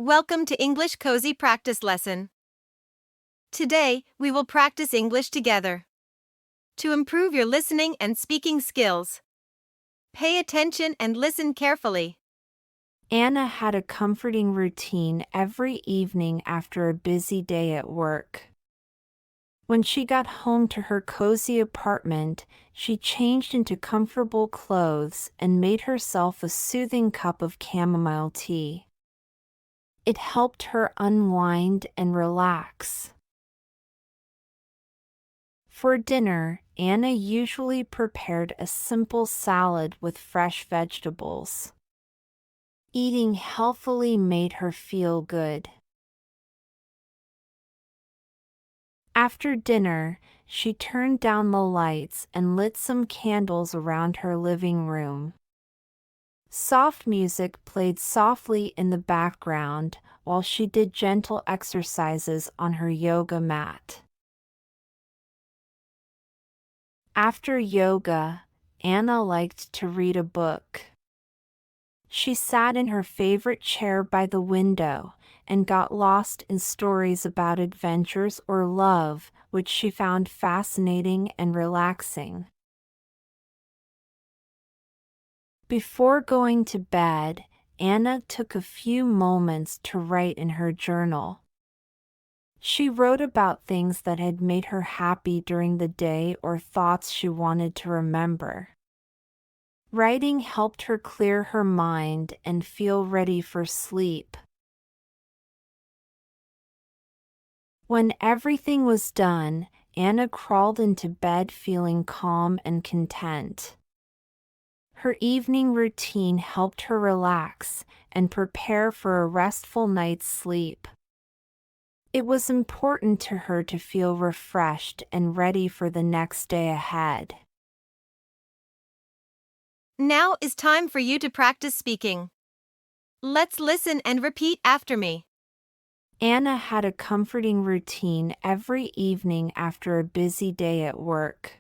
Welcome to English Cozy Practice Lesson. Today, we will practice English together. To improve your listening and speaking skills, pay attention and listen carefully. Anna had a comforting routine every evening after a busy day at work. When she got home to her cozy apartment, she changed into comfortable clothes and made herself a soothing cup of chamomile tea. It helped her unwind and relax. For dinner, Anna usually prepared a simple salad with fresh vegetables. Eating healthily made her feel good. After dinner, she turned down the lights and lit some candles around her living room. Soft music played softly in the background while she did gentle exercises on her yoga mat. After yoga, Anna liked to read a book. She sat in her favorite chair by the window and got lost in stories about adventures or love, which she found fascinating and relaxing. Before going to bed, Anna took a few moments to write in her journal. She wrote about things that had made her happy during the day or thoughts she wanted to remember. Writing helped her clear her mind and feel ready for sleep. When everything was done, Anna crawled into bed feeling calm and content. Her evening routine helped her relax and prepare for a restful night's sleep. It was important to her to feel refreshed and ready for the next day ahead. Now is time for you to practice speaking. Let's listen and repeat after me. Anna had a comforting routine every evening after a busy day at work.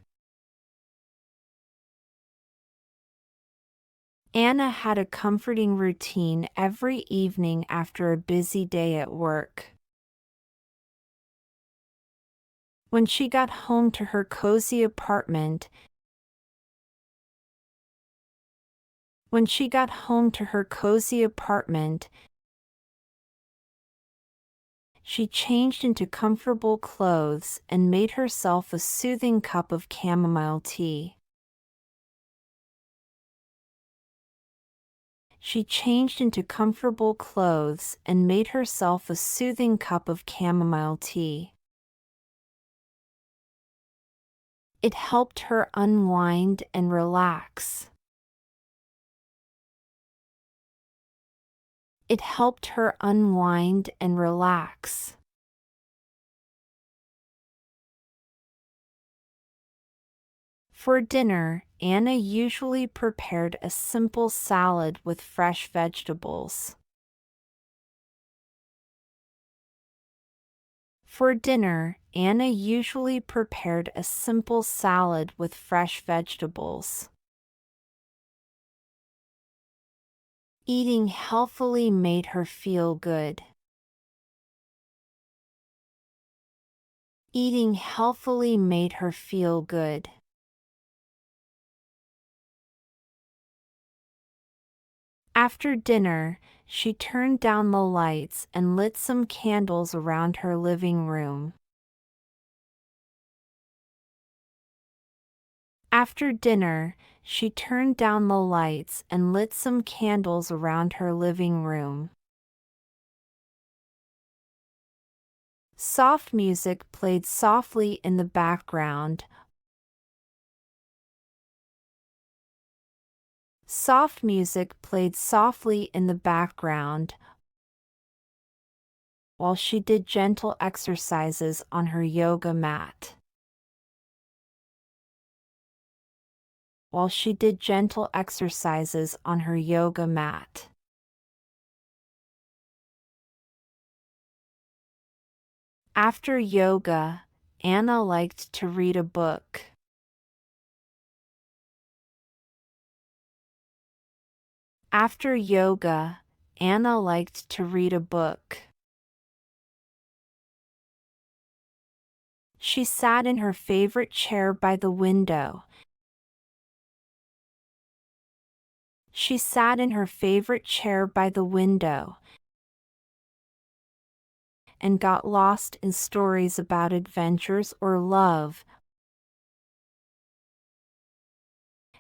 Anna had a comforting routine every evening after a busy day at work. When she got home to her cozy apartment, she changed into comfortable clothes and made herself a soothing cup of chamomile tea. She changed into comfortable clothes and made herself a soothing cup of chamomile tea. It helped her unwind and relax. It helped her unwind and relax. For dinner, Anna usually prepared a simple salad with fresh vegetables. For dinner, Anna usually prepared a simple salad with fresh vegetables. Eating healthily made her feel good. Eating healthily made her feel good. After dinner, she turned down the lights and lit some candles around her living room. After dinner, she turned down the lights and lit some candles around her living room. Soft music played softly in the background. Soft music played softly in the background while she did gentle exercises on her yoga mat. While she did gentle exercises on her yoga mat. After yoga, Anna liked to read a book. After yoga, Anna liked to read a book. She sat in her favorite chair by the window. She sat in her favorite chair by the window and got lost in stories about adventures or love.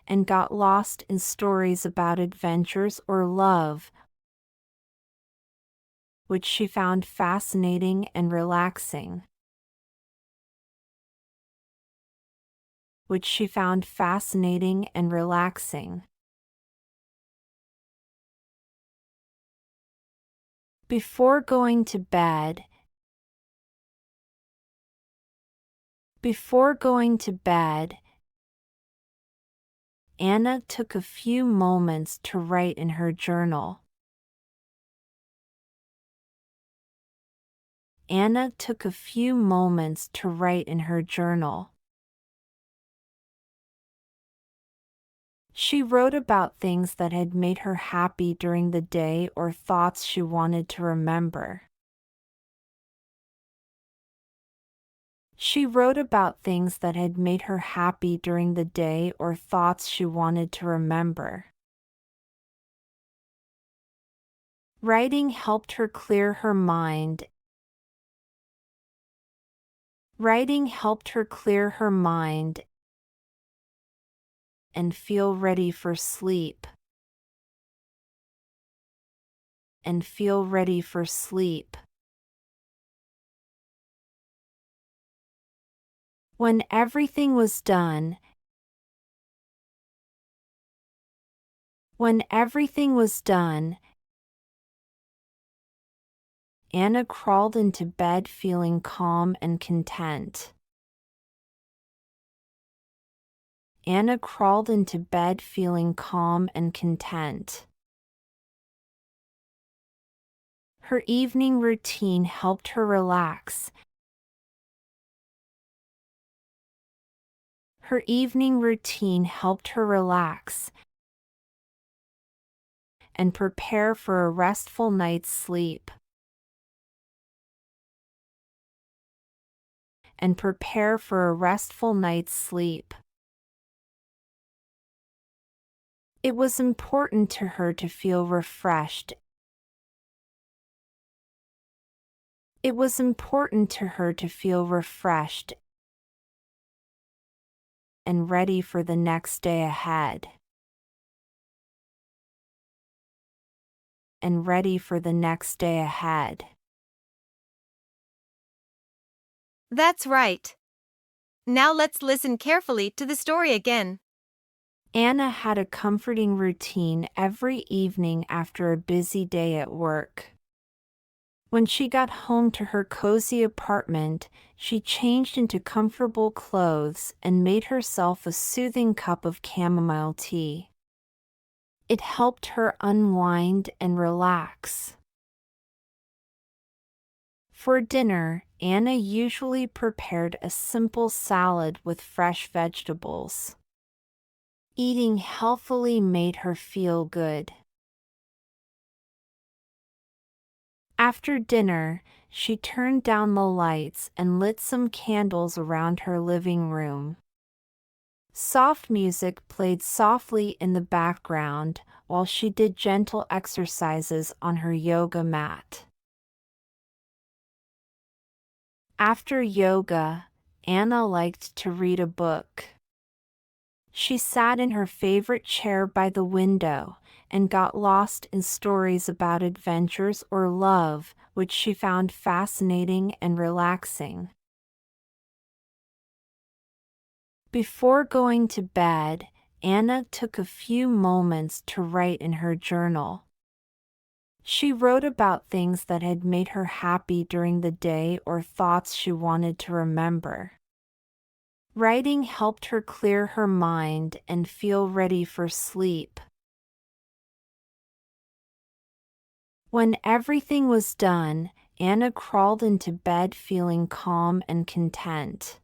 And got lost in stories about adventures or love, which she found fascinating and relaxing. Which she found fascinating and relaxing. Before going to bed. Before going to bed, Anna took a few moments to write in her journal. Anna took a few moments to write in her journal. She wrote about things that had made her happy during the day or thoughts she wanted to remember. She wrote about things that had made her happy during the day or thoughts she wanted to remember. Writing helped her clear her mind. Writing helped her clear her mind and feel ready for sleep. And feel ready for sleep. When everything was done. When everything was done, Anna crawled into bed feeling calm and content. Anna crawled into bed feeling calm and content. Her evening routine helped her relax. Her evening routine helped her relax and prepare for a restful night's sleep. And prepare for a restful night's sleep. It was important to her to feel refreshed. It was important to her to feel refreshed and ready for the next day ahead. And ready for the next day ahead. That's right. Now let's listen carefully to the story again. Anna had a comforting routine every evening after a busy day at work. When she got home to her cozy apartment, she changed into comfortable clothes and made herself a soothing cup of chamomile tea. It helped her unwind and relax. For dinner, Anna usually prepared a simple salad with fresh vegetables. Eating healthily made her feel good. After dinner, she turned down the lights and lit some candles around her living room. Soft music played softly in the background while she did gentle exercises on her yoga mat. After yoga, Anna liked to read a book. She sat in her favorite chair by the window and got lost in stories about adventures or love, which she found fascinating and relaxing. Before going to bed, Anna took a few moments to write in her journal. She wrote about things that had made her happy during the day or thoughts she wanted to remember. Writing helped her clear her mind and feel ready for sleep. When everything was done, Anna crawled into bed feeling calm and content.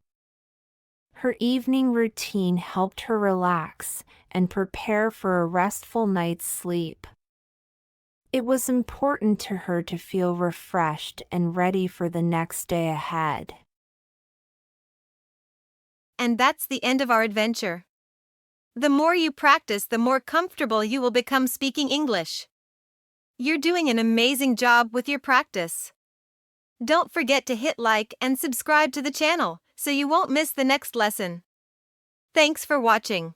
Her evening routine helped her relax and prepare for a restful night's sleep. It was important to her to feel refreshed and ready for the next day ahead. And that's the end of our adventure. The more you practice, the more comfortable you will become speaking English. You're doing an amazing job with your practice. Don't forget to hit like and subscribe to the channel so you won't miss the next lesson. Thanks for watching.